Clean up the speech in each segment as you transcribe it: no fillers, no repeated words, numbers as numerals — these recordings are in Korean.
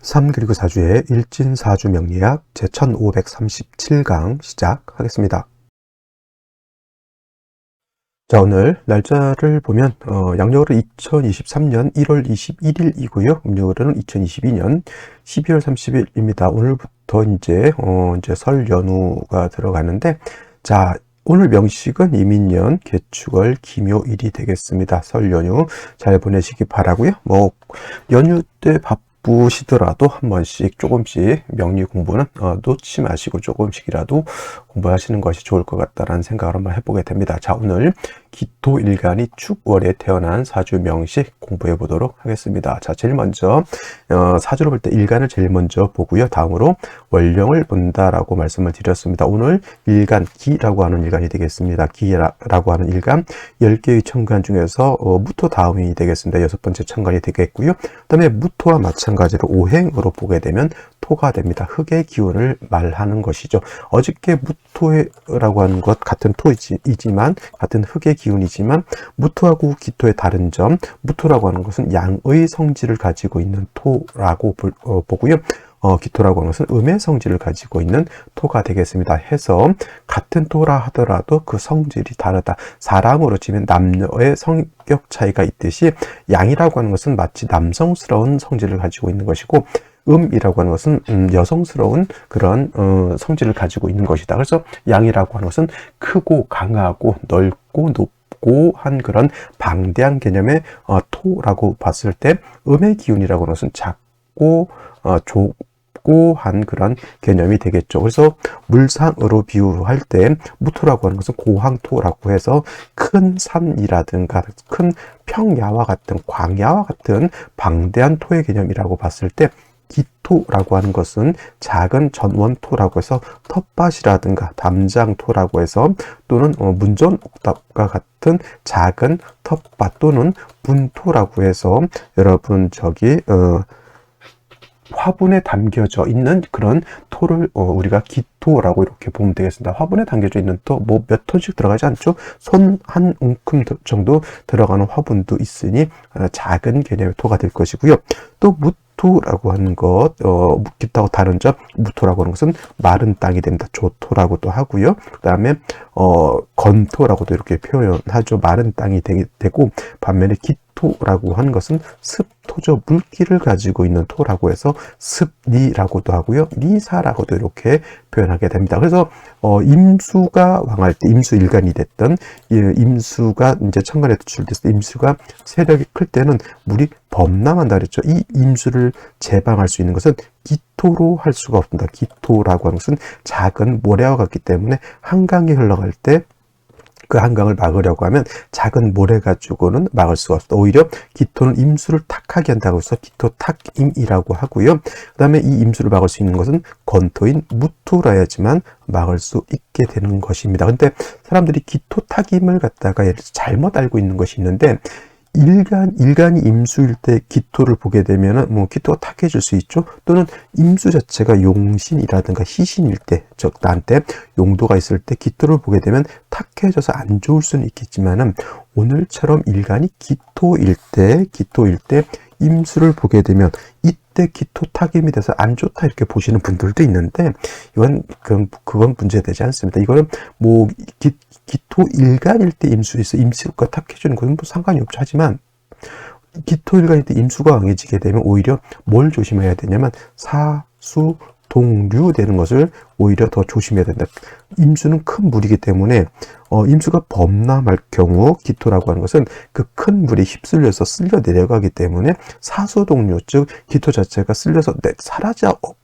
3 그리고 4주의 일진사주 명리학 제1537강 시작하겠습니다. 자, 오늘 날짜를 보면 양력으로 2023년 1월 21일이고요. 음력으로는 2022년 12월 30일입니다. 오늘부터 이제 설 연휴가 들어가는데, 자, 오늘 명식은 이민년 개축월 기묘일이 되겠습니다. 설 연휴 잘 보내시기 바라고요. 연휴 때 바쁘시더라도 한 번씩 조금씩 명리 공부는 놓지 마시고 조금씩이라도 공부하시는 것이 좋을 것 같다라는 생각을 한번 해보게 됩니다. 자, 오늘 기토일간이 축월에 태어난 사주 명식 공부해 보도록 하겠습니다. 자, 제일 먼저 사주로 볼 때 일간을 제일 먼저 보고요. 다음으로 월령을 본다라고 말씀을 드렸습니다. 오늘 일간 기라고 하는 일간이 되겠습니다. 기라고 하는 일간 10개의 천간 중에서 무토 다음이 되겠습니다. 6번째 천간이 되겠고요. 그 다음에 무토와 마찬가지로 오행으로 보게 되면 토가 됩니다. 흙의 기운을 말하는 것이죠. 어저께 무토라고 하는 것 같은 토이지만 같은 흙의 기운이지만 무토하고 기토의 다른 점, 무토라고 하는 것은 양의 성질을 가지고 있는 토라고 보고요. 기토라고 하는 것은 음의 성질을 가지고 있는 토가 되겠습니다. 해서 같은 토라 하더라도 그 성질이 다르다. 사람으로 치면 남녀의 성격 차이가 있듯이 양이라고 하는 것은 마치 남성스러운 성질을 가지고 있는 것이고, 음이라고 하는 것은 여성스러운 그런 성질을 가지고 있는 것이다. 그래서 양이라고 하는 것은 크고 강하고 넓고 높고 한 그런 방대한 개념의 토라고 봤을 때, 음의 기운이라고 하는 것은 작고 좁고 한 그런 개념이 되겠죠. 그래서 물상으로 비유할 때 무토라고 하는 것은 고황토라고 해서 큰 산이라든가 큰 평야와 같은 광야와 같은 방대한 토의 개념이라고 봤을 때, 기토라고 하는 것은 작은 전원토라고 해서 텃밭이라든가 담장토라고 해서 또는 문전옥답과 같은 작은 텃밭 또는 분토라고 해서 여러분 화분에 담겨져 있는 그런 토를 우리가 기토라고 이렇게 보면 되겠습니다. 화분에 담겨져 있는 토, 몇 톤씩 들어가지 않죠? 손 한 움큼 정도 들어가는 화분도 있으니 작은 개념의 토가 될 것이고요. 또 무토라고 하는 것, 기토하고 다른 점, 무토라고 하는 것은 마른 땅이 됩니다. 조토라고도 하고요. 그 다음에 건토라고도 이렇게 표현하죠. 마른 땅이 되고, 반면에 기토라고 하는 것은 습토죠. 물기를 가지고 있는 토라고 해서 습리라고도 하고요. 리사라고도 이렇게 표현하게 됩니다. 그래서 임수가 왕할 때, 임수일간이 됐던 임수가 이제 천간에 투출됐을 때 임수가 세력이 클 때는 물이 범람한다 그랬죠. 이 임수를 제방할 수 있는 것은 기토로 할 수가 없습니다. 기토라고 하는 것은 작은 모래와 같기 때문에 한강이 흘러갈 때 그 한강을 막으려고 하면 작은 모래 가지고는 막을 수가 없다. 오히려 기토는 임수를 탁하게 한다고 해서 기토탁임이라고 하고요. 그 다음에 이 임수를 막을 수 있는 것은 건토인 무토라야지만 막을 수 있게 되는 것입니다. 근데 사람들이 기토탁임을 갖다가 잘못 알고 있는 것이 있는데, 일간이 임수일 때 기토를 보게 되면은 기토가 탁해질 수 있죠. 또는 임수 자체가 용신이라든가 희신일 때, 즉 나한테 용도가 있을 때 기토를 보게 되면 탁해져서 안 좋을 수는 있겠지만은, 오늘처럼 일간이 기토일 때 임수를 보게 되면 이때 기토 타김이 돼서 안 좋다 이렇게 보시는 분들도 있는데, 그건 문제되지 않습니다. 이거는 기토 일간일 때 임수가 탁해지는 것은 상관이 없죠. 하지만 기토 일간일 때 임수가 강해지게 되면 오히려 뭘 조심해야 되냐면 사수 동류 되는 것을 오히려 더 조심해야 된다. 임수는 큰 물이기 때문에 임수가 범람할 경우 기토라고 하는 것은 그 큰 물에 휩쓸려서 쓸려 내려가기 때문에 사수동류, 즉 기토 자체가 쓸려서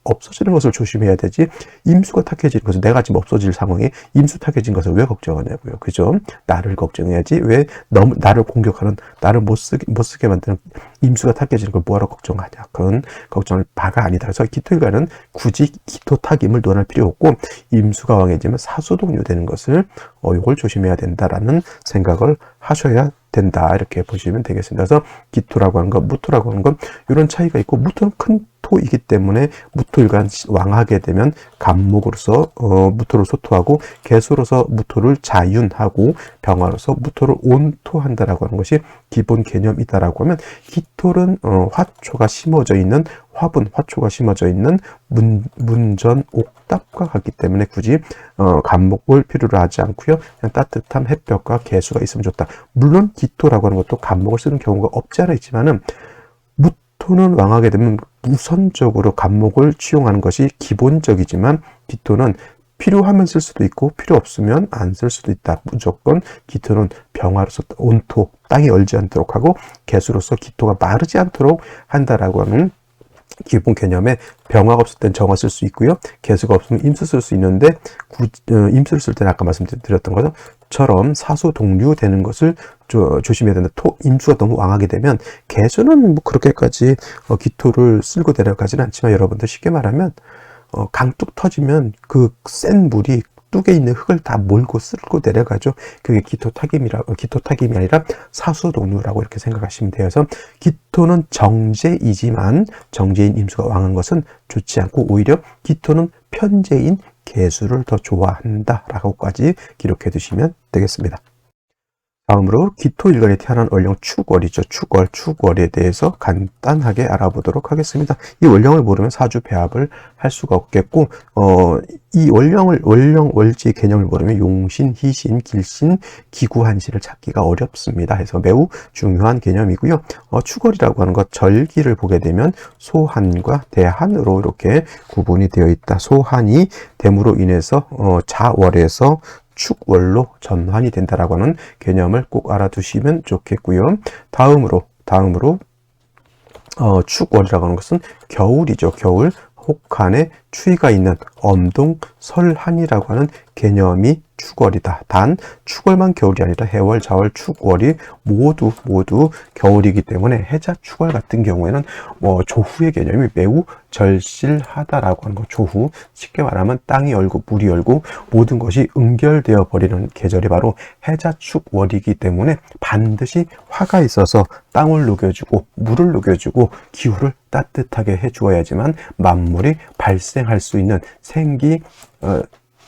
없어지는 것을 조심해야 되지, 임수가 탁해지는 것은 내가 지금 없어질 상황에 임수 탁해진 것을 왜 걱정하냐고요. 그죠? 나를 걱정해야지 왜 너무 나를 공격하는, 나를 못 쓰게 만드는 임수가 탁해지는 걸 뭐하러 걱정하냐. 그건 걱정할 바가 아니다. 그래서 기토일간은 굳이 기토 탁임을 논할 필요 없고, 임수가 왕해지면 사수동류 되는 것을 이걸 조심해야 된다라는 생각을 하셔야 된다 이렇게 보시면 되겠습니다. 그래서 기토라고 하는 것, 무토라고 하는 건 이런 차이가 있고, 무토는 큰 토이기 때문에 무토일간 왕하게 되면 간목으로서 무토를 소토하고, 개수로서 무토를 자윤하고, 병화로서 무토를 온토한다라고 하는 것이 기본 개념이다라고 하면, 기토는 화초가 심어져 있는 화초가 심어져 있는 문전 옥답과 같기 때문에 굳이 간목을 필요로 하지 않고요. 그냥 따뜻한 햇볕과 개수가 있으면 좋다. 물론 기토라고 하는 것도 간목을 쓰는 경우가 없지 않아 있지만은, 무토는 왕하게 되면 우선적으로 간목을 취용하는 것이 기본적이지만, 기토는 필요하면 쓸 수도 있고 필요 없으면 안 쓸 수도 있다. 무조건 기토는 병화로서 온토, 땅이 얼지 않도록 하고, 개수로서 기토가 마르지 않도록 한다라고 하는 기본 개념에, 병화가 없을 땐 정화 쓸 수 있고요. 개수가 없으면 임수 쓸 수 있는데, 임수를 쓸 때는 아까 말씀드렸던 것처럼 사수 동류 되는 것을 조심해야 된다. 임수가 너무 왕하게 되면, 개수는 뭐 그렇게까지 기토를 쓸고 내려가지는 않지만, 여러분들 쉽게 말하면 강둑 터지면 그 센 물이 뚝에 있는 흙을 다 몰고 쓸고 내려가죠. 그게 기토타김이 아니라 사수동류라고 이렇게 생각하시면 돼요. 그래서 기토는 정제이지만, 정제인 임수가 왕한 것은 좋지 않고, 오히려 기토는 편제인 개수를 더 좋아한다라고까지 기록해 두시면 되겠습니다. 다음으로 기토일간에 태어난 월령 축월이죠. 축월에 대해서 간단하게 알아보도록 하겠습니다. 이 월령을 모르면 사주 배합을 할 수가 없겠고, 이 월지 개념을 모르면 용신, 희신, 길신, 기구한신을 찾기가 어렵습니다. 해서 매우 중요한 개념이고요. 축월이라고 하는 것, 절기를 보게 되면 소한과 대한으로 이렇게 구분이 되어 있다. 소한이 됨으로 인해서 자월에서 축월로 전환이 된다라고 하는 개념을 꼭 알아두시면 좋겠고요. 다음으로 축월이라고 하는 것은 겨울이죠. 겨울, 혹한에 추위가 있는 엄동, 설한이라고 하는 개념이 축월이다. 단 축월만 겨울이 아니라 해월, 자월, 축월이 모두 겨울이기 때문에, 해자 축월 같은 경우에는 조후의 개념이 매우 절실하다라고 하는 거. 조후, 쉽게 말하면 땅이 열고 물이 열고 모든 것이 응결되어 버리는 계절이 바로 해자 축월이기 때문에, 반드시 화가 있어서 땅을 녹여주고 물을 녹여주고 기후를 따뜻하게 해주어야지만 만물이 발생할 수 있는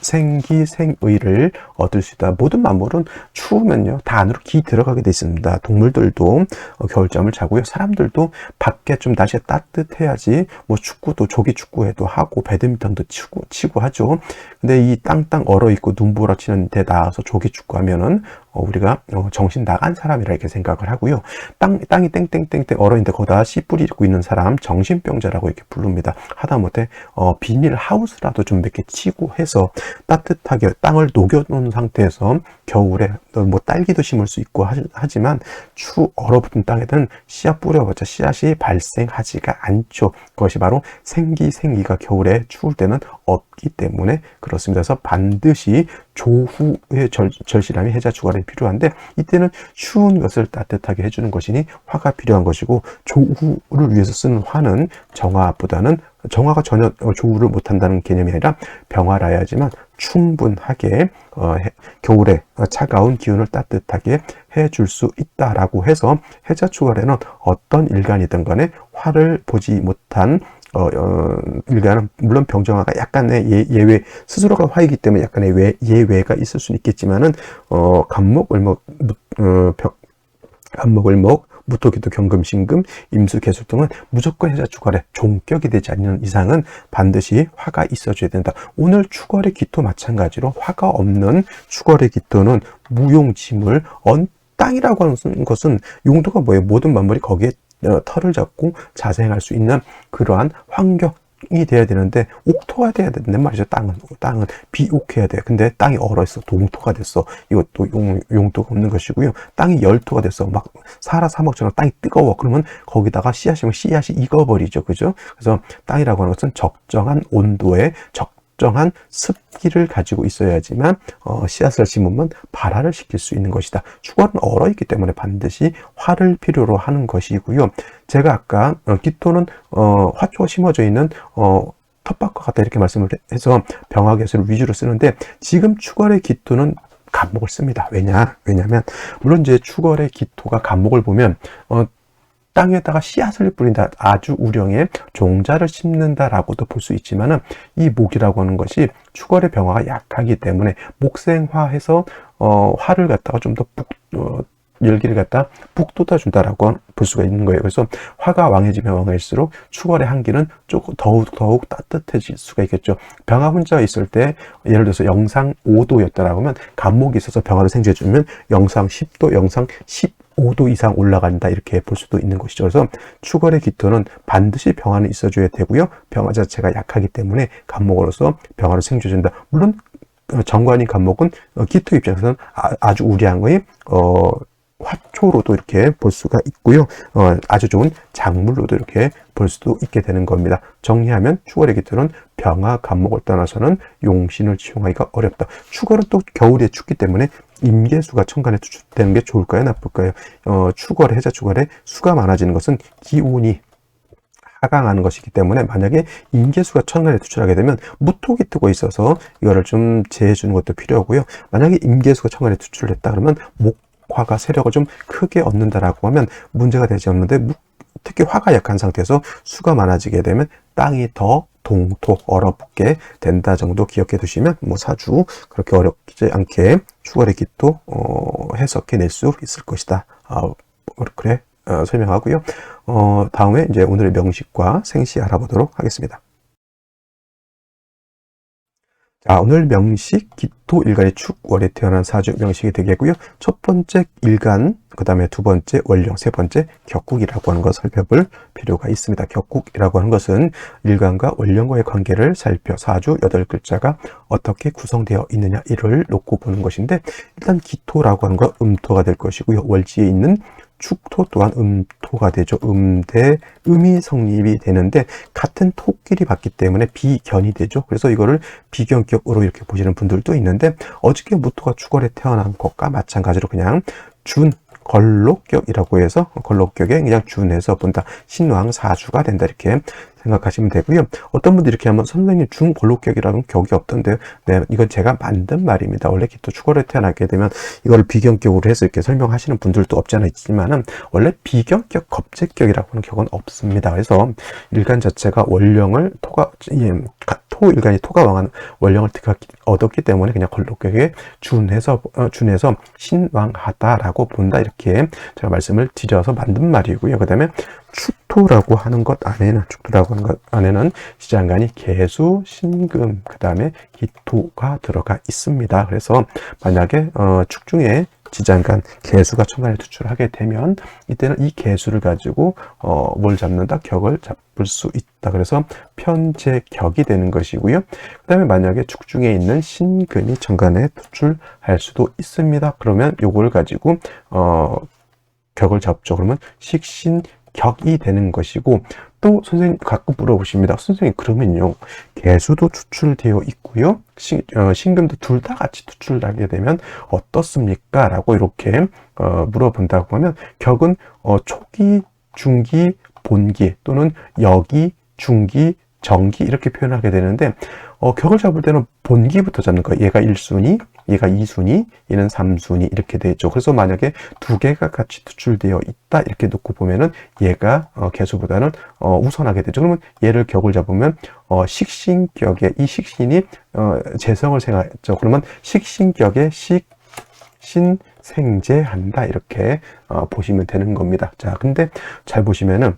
생기생의를 얻을 수 있다. 모든 만물은 추우면요 다 안으로 기 들어가게 돼 있습니다. 동물들도 겨울잠을 자고요. 사람들도 밖에 좀 날씨가 따뜻해야지 뭐 축구도 조기 축구해도 하고 배드민턴도 치고 하죠. 근데 이 땅땅 얼어 있고 눈보라 치는 데 나와서 조기 축구하면은 우리가 정신 나간 사람이라 이렇게 생각을 하고요. 땅이 땡땡땡땡 얼어 있는데 거기다 씨 뿌리고 있는 사람 정신병자라고 이렇게 부릅니다. 하다못해 비닐 하우스라도 좀 몇 개 치고 해서 따뜻하게 땅을 녹여놓은 상태에서 겨울에 뭐 딸기도 심을 수 있고 하지만 얼어붙은 땅에는 씨앗 뿌려봤자 씨앗이 발생하지가 않죠. 그것이 바로 생기가 겨울에 추울 때는 없기 때문에 그렇습니다. 그래서 반드시 조후의 절실함이 해자 축월에 필요한데, 이때는 추운 것을 따뜻하게 해주는 것이니 화가 필요한 것이고, 조후를 위해서 쓰는 화는 정화가 전혀 조후를 못한다는 개념이 아니라 병화라야지만 충분하게 겨울에 차가운 기운을 따뜻하게 해줄 수 있다라고 해서, 해자 축월에는 어떤 일간이든 간에 화를 보지 못한 일간은 물론 병정화가 약간의 예외, 스스로가 화이기 때문에 약간의 예외가 있을 수는 있겠지만은 간목을목, 무토기토, 경금신금, 임수, 개술 등은 무조건 해자 축월에 종격이 되지 않는 이상은 반드시 화가 있어줘야 된다. 오늘 축월의 기토 마찬가지로 화가 없는 축월의 기토는 무용지물, 땅이라고 하는 것은 용도가 뭐예요? 모든 만물이 거기에 털을 잡고 자생할 수 있는 그러한 환경이 돼야 되는데, 옥토가 돼야 된단 말이죠. 땅은 비옥해야 돼요. 근데 땅이 얼어있어 동토가 됐어. 이것도 용도가 없는 것이고요. 땅이 열토가 됐어. 막 사하라 사막처럼 땅이 뜨거워. 그러면 거기다가 씨앗이면 씨앗이 익어버리죠. 그죠? 그래서 땅이라고 하는 것은 적정한 온도에 적정한 습기를 가지고 있어야지만 씨앗을 심으면 발화를 시킬 수 있는 것이다. 축월은 얼어있기 때문에 반드시 화를 필요로 하는 것이고요. 제가 아까 기토는 화초가 심어져 있는 텃밭과 같다 이렇게 말씀을 해서 병화개수를 위주로 쓰는데, 지금 축월의 기토는 간목을 씁니다. 왜냐면 물론 이제 축월의 기토가 간목을 보면 땅에다가 씨앗을 뿌린다, 아주 우령의 종자를 심는다라고도 볼 수 있지만은, 이 목이라고 하는 것이 축월의 병화가 약하기 때문에 목생화해서 화를 갖다가 좀 더 열기를 갖다 북 돋아준다라고 볼 수가 있는 거예요. 그래서 화가 왕해지면 왕할수록 축월의 한기는 조금 더욱 따뜻해질 수가 있겠죠. 병화 혼자 있을 때 예를 들어서 영상 5도였다라고 하면 간목이 있어서 병화를 생겨주면 영상 10도, 영상 15도 이상 올라간다, 이렇게 볼 수도 있는 것이죠. 그래서 축월의 기토는 반드시 병화는 있어줘야 되고요. 병화 자체가 약하기 때문에 간목으로서 병화를 생겨준다. 물론 정관인 간목은 기토 입장에서는 아주 우량의 화초로도 이렇게 볼 수가 있고요. 아주 좋은 작물로도 이렇게 볼 수도 있게 되는 겁니다. 정리하면 축월의 기토는 병화, 간목을 떠나서는 용신을 치용하기가 어렵다. 축월은 또 겨울에 춥기 때문에 임계수가 천간에 투출되는 게 좋을까요, 나쁠까요? 축월에, 해자 축월에 수가 많아지는 것은 기운이 하강하는 것이기 때문에, 만약에 임계수가 천간에 투출하게 되면 무톡이 뜨고 있어서 이거를 좀 제해 주는 것도 필요하고요. 만약에 임계수가 천간에 투출했다 그러면 화가 세력을 좀 크게 얻는다라고 하면 문제가 되지 않는데, 특히 화가 약한 상태에서 수가 많아지게 되면 땅이 더 동토, 얼어붙게 된다 정도 기억해 두시면 사주 그렇게 어렵지 않게 축월의 기토 해석해 낼 수 있을 것이다. 그래 설명하고요. 다음에 이제 오늘의 명식과 생시 알아보도록 하겠습니다. 자, 오늘 명식, 기토, 일간이 축월에 태어난 사주 명식이 되겠고요. 첫 번째 일간, 그 다음에 두 번째 월령, 세 번째 격국이라고 하는 것 살펴볼 필요가 있습니다. 격국이라고 하는 것은 일간과 월령과의 관계를 살펴 사주 8글자가 어떻게 구성되어 있느냐, 이를 놓고 보는 것인데, 일단 기토라고 하는 것 음토가 될 것이고요. 월지에 있는 축토 또한 음토가 되죠. 음이 성립이 되는데 같은 토끼리 봤기 때문에 비견이 되죠. 그래서 이거를 비견격으로 이렇게 보시는 분들도 있는데, 어저께 무토가 축월에 태어난 것과 마찬가지로 그냥 걸록격이라고 해서 걸록격에 그냥 준해서 본다. 신왕 사주가 된다, 이렇게 생각하시면 되고요. 어떤 분들이 이렇게 하면 선생님 중걸록격이라는 격이 없던데요. 네, 이건 제가 만든 말입니다. 원래 기토 축월에 태어나게 되면 이거를 비견격으로 해서 이렇게 설명하시는 분들도 없지 않아 있지만은, 원래 비견격, 겁재격이라고 하는 격은 없습니다. 그래서 일간 자체가 월령을 일간이 토가 왕한 월령을 얻었기 때문에 그냥 걸록격에 준해서 신왕하다라고 본다, 이렇게 제가 말씀을 드려서 만든 말이고요. 그 다음에 축토라고 하는 것 안에는 지장간이 계수, 신금, 그 다음에 기토가 들어가 있습니다. 그래서 만약에 축중에 지장간, 계수가 천간에 투출하게 되면 이때는 이 계수를 가지고 뭘 잡는다? 격을 잡을 수 있다. 그래서 편제격이 되는 것이고요. 그 다음에 만약에 축중에 있는 신금이 천간에 투출할 수도 있습니다. 그러면 요걸 가지고 격을 잡죠. 그러면 식신격이 되는 것이고, 또 선생님 가끔 물어보십니다. 선생님, 그러면요, 계수도 투출되어 있고요, 신금도 둘 다 같이 투출하게 되면 어떻습니까? 라고 이렇게 물어본다고 하면, 격은 초기, 중기, 본기 또는 여기, 중기, 정기 이렇게 표현하게 되는데, 격을 잡을 때는 본기부터 잡는 거예요. 얘가 1순위, 얘가 2순위, 얘는 3순위 이렇게 되죠. 그래서 만약에 두 개가 같이 투출되어 있다, 이렇게 놓고 보면은 얘가 계수보다는 우선하게 되죠. 그러면 얘를 격을 잡으면 식신격에, 이 식신이 재성을 생하죠. 그러면 식신격에 식신생재한다, 이렇게 보시면 되는 겁니다. 자, 근데 잘 보시면은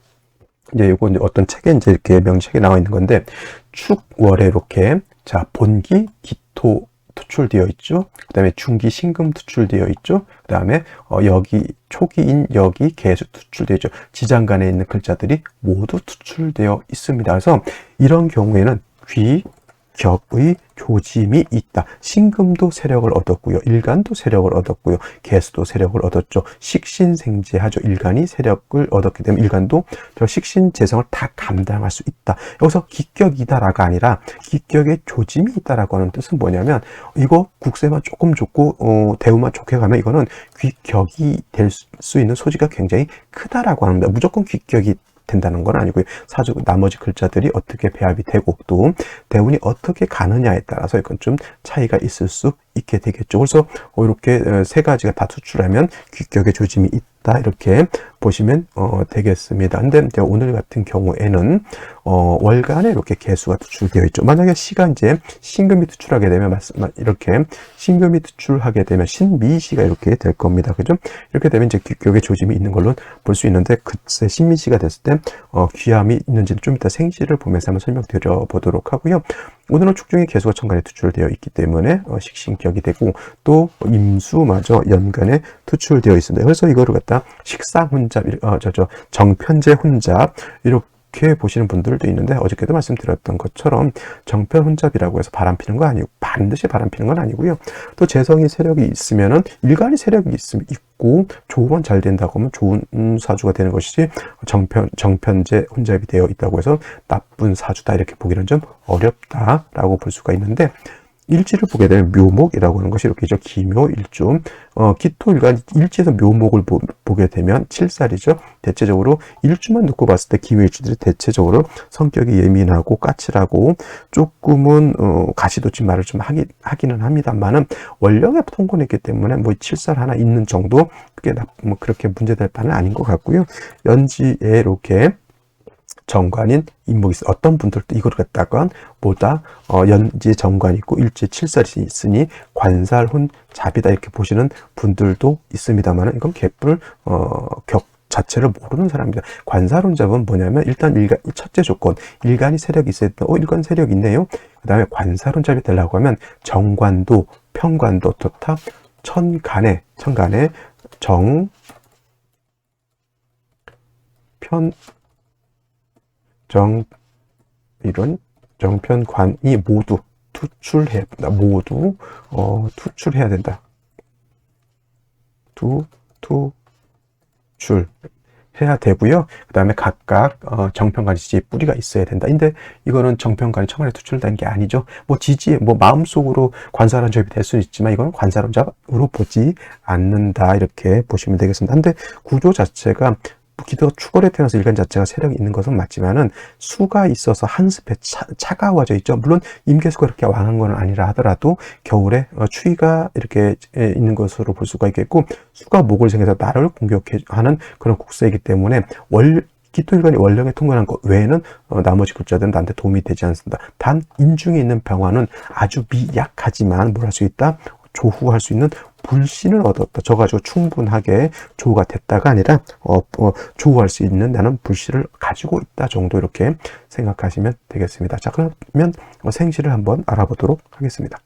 이제 요거 어떤 책에 이제 이렇게 명책에 나와 있는 건데, 축월에 이렇게 본기, 기토 투출되어 있죠. 그 다음에 중기, 신금 투출되어 있죠. 그 다음에 여기 초기인 여기 계수 투출되어 있죠. 지장간에 있는 글자들이 모두 투출되어 있습니다. 그래서 이런 경우에는 격의 조짐이 있다. 신금도 세력을 얻었고요. 일간도 세력을 얻었고요. 계수도 세력을 얻었죠. 식신생재하죠. 일간이 세력을 얻었기 때문에 일간도 저 식신재성을 다 감당할 수 있다. 여기서 기격이다라가 아니라 기격의 조짐이 있다라고 하는 뜻은 뭐냐면, 이거 국세만 조금 좋고 대우만 좋게 가면 이거는 귀격이 될 수 있는 소지가 굉장히 크다라고 합니다. 무조건 귀격이 된다는 건 아니고요. 사주 나머지 글자들이 어떻게 배합이 되고 또 대운이 어떻게 가느냐에 따라서 이건 좀 차이가 있을 수 있게 되겠죠. 그래서 이렇게 세 가지가 다 투출하면 귀격의 조짐이 있다 이렇게 보시면 되겠습니다. 근데 이제 오늘 같은 경우에는 월간에 이렇게 개수가 투출되어 있죠. 만약에 시가 이제 신금이 투출하게 되면 이렇게 신금이 투출하게 되면 신미시가 이렇게 될 겁니다. 그죠? 이렇게 되면 이제 귀격의 조짐이 있는 걸로 볼 수 있는데 그때 신미시가 됐을 때 귀함이 있는지는 좀 이따 생시를 보면서 한번 설명드려 보도록 하고요. 오늘은 축중의 개수가 천간에 투출되어 있기 때문에 식신격이 되고 또 임수마저 연간에 투출되어 있습니다. 그래서 이거를 갖다 식상혼잡, 정편제 혼잡 이렇게 보시는 분들도 있는데 어저께도 말씀드렸던 것처럼 정편혼잡이라고 해서 바람피는 거 아니고 반드시 바람피는 건 아니고요. 또 재성이 세력이 있으면은 일간이 세력이 있고 조후만 잘 된다고 하면 좋은 사주가 되는 것이지 정편제 혼잡이 되어 있다고 해서 나쁜 사주다 이렇게 보기는 좀 어렵다라고 볼 수가 있는데 일지를 보게 되면 묘목이라고 하는 것이 이렇게 있죠. 기묘일주. 기토일간 일지에서 묘목을 보게 되면 칠살이죠. 대체적으로 일주만 놓고 봤을 때 기묘일주들이 대체적으로 성격이 예민하고 까칠하고 조금은 가시돋친 말을 좀 하기는 합니다만은 원령에 통권했기 때문에 뭐 칠살 하나 있는 정도 그게 뭐 그렇게 문제될 바는 아닌 것 같고요. 연지에 이렇게 정관인 인목이 있어. 어떤 분들도 이걸 갖다가 뭐다 연지에 정관이 있고 일지에 칠살이 있으니 관살혼 잡이다 이렇게 보시는 분들도 있습니다만 이건 개뿔 격 자체를 모르는 사람입니다. 관살혼잡은 뭐냐면 일단 첫째 조건 일간이 세력이 있어야 된다. 일간 세력 있네요. 그 다음에 관살혼잡이 되려고 하면 정관도 편관도 좋다. 천간에 이런 정편관이 모두 투출해야 된다. 모두 투출해야 된다. 투출 해야 되고요. 그 다음에 각각 정편관이 지지에 뿌리가 있어야 된다. 근데 이거는 정편관이 천간에 투출된 게 아니죠. 뭐 지지에 뭐 마음속으로 관살혼잡이 될 수는 있지만 이건 관살혼잡으로 보지 않는다. 이렇게 보시면 되겠습니다. 근데 구조 자체가 기토가 축월에 태어나서 일간 자체가 세력이 있는 것은 맞지만은 수가 있어서 한 습에 차가워져 있죠. 물론 임계수가 그렇게 왕한 건 아니라 하더라도 겨울에 추위가 이렇게 있는 것으로 볼 수가 있겠고 수가 목을 생겨서 나를 공격하는 그런 국세이기 때문에 기토일간이 원령에 통과한 것 외에는 나머지 글자들은 나한테 도움이 되지 않습니다. 단 인중에 있는 병화는 아주 미약하지만 뭘 할 수 있다? 조후할 수 있는 불신을 얻었다. 저 가지고 충분하게 조후가 됐다가 아니라 조후할 수 있는 나는 불신을 가지고 있다 정도 이렇게 생각하시면 되겠습니다. 자, 그러면 생시를 한번 알아보도록 하겠습니다.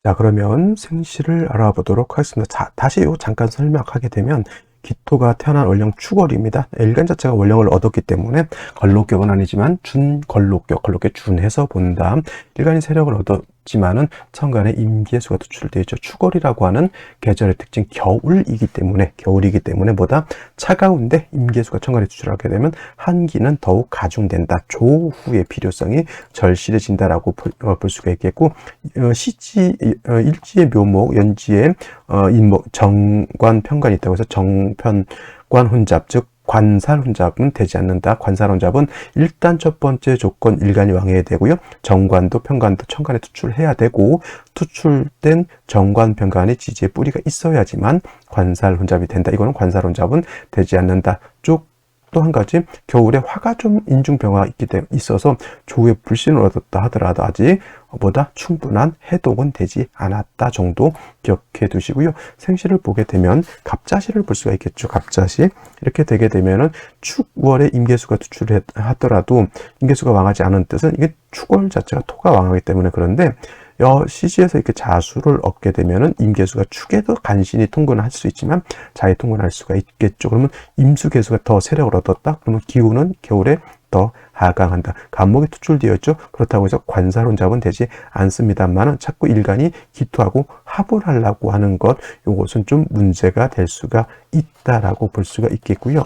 자, 그러면 생시를 알아보도록 하겠습니다. 자, 다시 잠깐 설명하게 되면 기토가 태어난 원령 축월입니다. 일간 자체가 원령을 얻었기 때문에 걸록격은 아니지만 준걸록격, 걸록에 준해서 본다. 일간이 세력을 얻었지만은 천간에 임계수가 투출되어 있죠. 축월이라고 하는 계절의 특징 겨울이기 때문에 보다 차가운데 임계수가 천간에 투출하게 되면 한기는 더욱 가중된다. 조후의 필요성이 절실해진다라고 볼 수가 있겠고 일지의 묘목, 연지의 인목, 정관, 편관이 있다고 해서 정편관 혼잡, 즉 관살 혼잡은 되지 않는다. 관살 혼잡은 일단 첫 번째 조건 일간이 왕해야 되고요. 정관도 편관도 천간에 투출해야 되고 투출된 정관 편관이 지지에 뿌리가 있어야지만 관살 혼잡이 된다. 이거는 관살 혼잡은 되지 않는다. 쭉 또 한 가지 겨울에 화가 좀 인중병화가 있어서 조후의 불신을 얻었다 하더라도 아직 보다 충분한 해독은 되지 않았다 정도 기억해 두시고요. 생시를 보게 되면 갑자시를 볼 수가 있겠죠. 갑자시 이렇게 되게 되면은 축월에 임계수가 투출하더라도 임계수가 왕하지 않은 뜻은 이게 축월 자체가 토가 왕하기 때문에 그런데 시지에서 이렇게 자수를 얻게 되면은 임계수가 축에도 간신히 통근할 수 있지만 자에 통근할 수가 있겠죠. 그러면 임수계수가 더 세력을 얻었다. 그러면 기후는 겨울에 더 하강한다. 간목이 투출되어 있죠. 그렇다고 해서 관살혼잡은 되지 않습니다만은 자꾸 일간이 기토하고 합을 하려고 하는 것, 요것은 좀 문제가 될 수가 있다라고 볼 수가 있겠고요.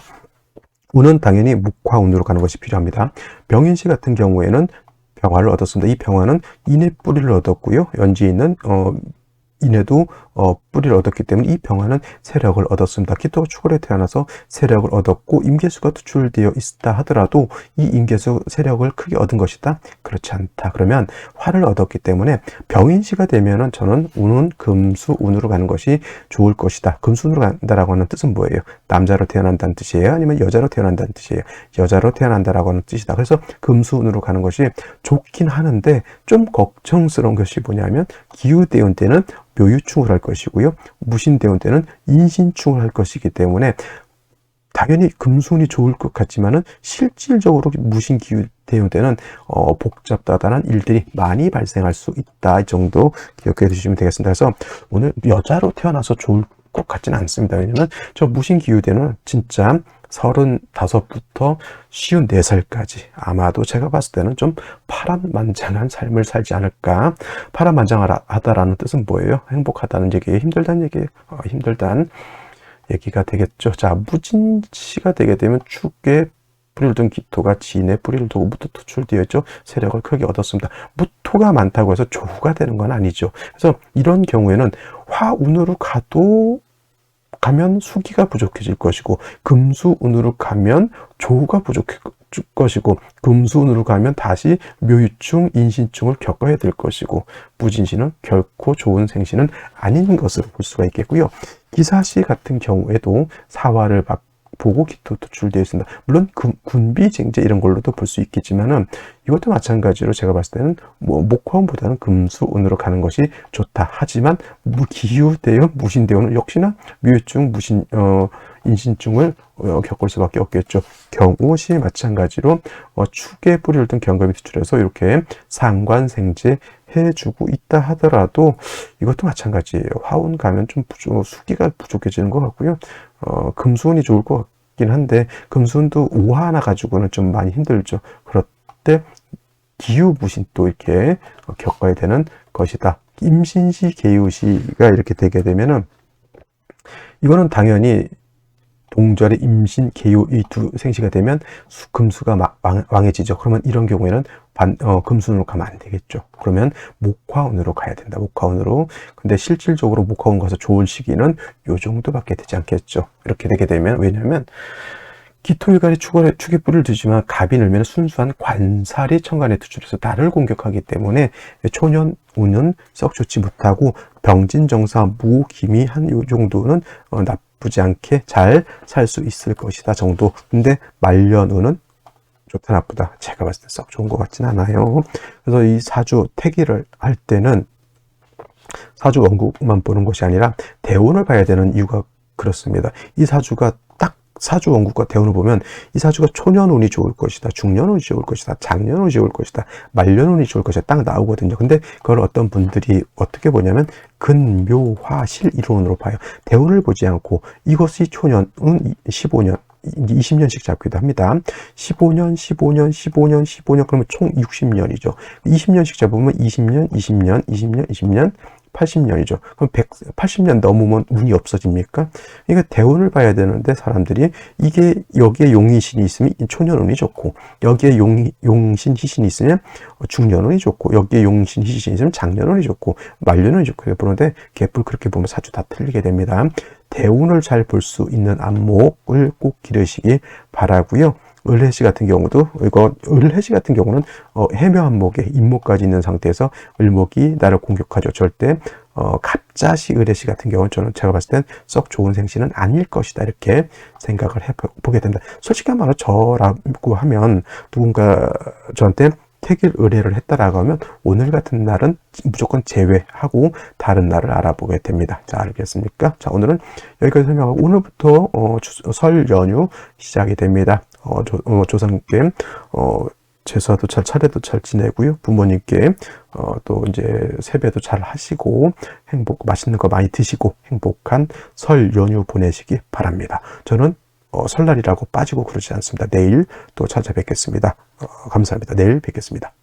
운은 당연히 묵화운으로 가는 것이 필요합니다. 병인시 같은 경우에는 병화를 얻었습니다. 이 병화는 인의 뿌리를 얻었고요. 연지에 있는 인해도 뿌리를 얻었기 때문에 이 병화는 세력을 얻었습니다. 기토가 축월에 태어나서 세력을 얻었고 임계수가 투출되어 있다 하더라도 이 임계수 세력을 크게 얻은 것이다? 그렇지 않다. 그러면 화를 얻었기 때문에 병인시가 되면은 저는 운은 금수운으로 가는 것이 좋을 것이다. 금수운으로 간다라고 하는 뜻은 뭐예요? 남자로 태어난다는 뜻이에요? 아니면 여자로 태어난다는 뜻이에요? 여자로 태어난다라고 하는 뜻이다. 그래서 금수운으로 가는 것이 좋긴 하는데 좀 걱정스러운 것이 뭐냐면 기후대운 때는 묘유충을 할 것이고요. 무신대운 때는 인신충을 할 것이기 때문에 당연히 금수운이 좋을 것 같지만은 실질적으로 무신기후대운 때는 복잡다단한 일들이 많이 발생할 수 있다. 이 정도 기억해 두시면 되겠습니다. 그래서 오늘 여자로 태어나서 좋을 것 같지는 않습니다. 왜냐면 저 무신기후대는 진짜 35부터 54살까지 아마도 제가 봤을 때는 좀 파란만장한 삶을 살지 않을까. 파란만장하다라는 뜻은 뭐예요? 행복하다는 얘기예요? 힘들다는 얘기예요? 힘들다는 얘기가 되겠죠. 자, 무진시가 되게 되면 축에 뿌리를 둔 기토가 진에 뿌리를 두고 무토 투출되어 있죠. 세력을 크게 얻었습니다. 무토가 많다고 해서 조후가 되는 건 아니죠. 그래서 이런 경우에는 화운으로 가면 수기가 부족해질 것이고 금수운으로 가면 조후가 부족해질 것이고 금수운으로 가면 다시 묘유충, 인신충을 겪어야 될 것이고 무진시는 결코 좋은 생신은 아닌 것으로 볼 수가 있겠고요. 기사시 같은 경우에도 사화를 보고 기토 투출되어 있습니다. 물론 군비쟁제 이런 걸로도 볼 수 있겠지만은 이것도 마찬가지로 제가 봤을 때는 목화운보다는 금수운으로 가는 것이 좋다. 하지만 기후대운, 무신대운은 역시나 묘유충, 인신충을 겪을 수밖에 없겠죠. 경우시 마찬가지로 축에 뿌리를 둔 경금이 투출해서 이렇게 상관생제 해주고 있다 하더라도 이것도 마찬가지예요. 화운 가면 좀 수기가 부족해지는 것 같고요. 금수운이 좋을 것 같긴 한데 금수운도 오화 하나 가지고는 좀 많이 힘들죠. 그럴 때 기후무신 또 이렇게 겪어야 되는 것이다. 임신시, 계유시가 이렇게 되게 되면은 이거는 당연히 동절의 임신, 계유 이 두 생시가 되면 금수가 왕해지죠. 그러면 이런 경우에는 금수운으로 가면 안 되겠죠. 그러면 목화운으로 가야 된다. 목화운으로. 근데 실질적으로 목화운 가서 좋을 시기는 요 정도밖에 되지 않겠죠. 이렇게 되게 되면 왜냐하면 기토일간이 축에 뿌리를 두지만 갑이 늘면 순수한 관살이 천간에 투출해서 나를 공격하기 때문에 초년운은 썩 좋지 못하고 병진정사 무기미 한 요 정도는 나쁘지 않게 잘 살 수 있을 것이다 정도. 근데 말년운은 좋다 나쁘다 제가 봤을 때 썩 좋은 것 같진 않아요. 그래서 이 사주 태기를 할 때는 사주 원국만 보는 것이 아니라 대운을 봐야 되는 이유가 그렇습니다. 이 사주가 사주 원국과 대운을 보면 이 사주가 초년운이 좋을 것이다, 중년운이 좋을 것이다, 장년운이 좋을 것이다, 말년운이 좋을 것이다 딱 나오거든요. 근데 그걸 어떤 분들이 어떻게 보냐면 근묘화실 이론으로 봐요. 대운을 보지 않고 이것이 초년운 15년 20년씩 잡기도 합니다. 15년, 15년, 15년, 15년 그러면 총 60년이죠. 20년씩 잡으면 20년, 20년, 20년, 20년 80년이죠. 그럼 180년 넘으면 운이 없어집니까? 그러니까 대운을 봐야 되는데 사람들이 이게 여기에 용인신이 있으면 초년운이 좋고 여기에 용신 희신이 있으면 중년운이 좋고 여기에 용신 희신이 있으면 장년운이 좋고 말년운이 좋고 그런데 개뿔 그렇게 보면 사주 다 틀리게 됩니다. 대운을 잘 볼 수 있는 안목을 꼭 기르시기 바라고요. 을해시 같은 경우도 을해시 같은 경우는 해묘 안목에 인목까지 있는 상태에서 을목이 나를 공격하죠. 절대 갑자시 을해시 같은 경우는 제가 봤을 땐 썩 좋은 생신은 아닐 것이다 이렇게 생각을 해보게 된다. 솔직히 말로 저라고 하면 누군가 저한테 태길 의뢰를 했다라고 하면 오늘 같은 날은 무조건 제외하고 다른 날을 알아보게 됩니다. 자, 알겠습니까? 자, 오늘은 여기까지 설명하고 오늘부터 설 연휴 시작이 됩니다. 조상께 제사도 잘 차례도 잘 지내고요. 부모님께 또 이제 세배도 잘 하시고 맛있는 거 많이 드시고 행복한 설 연휴 보내시기 바랍니다. 저는 설날이라고 빠지고 그러지 않습니다. 내일 또 찾아뵙겠습니다. 감사합니다. 내일 뵙겠습니다.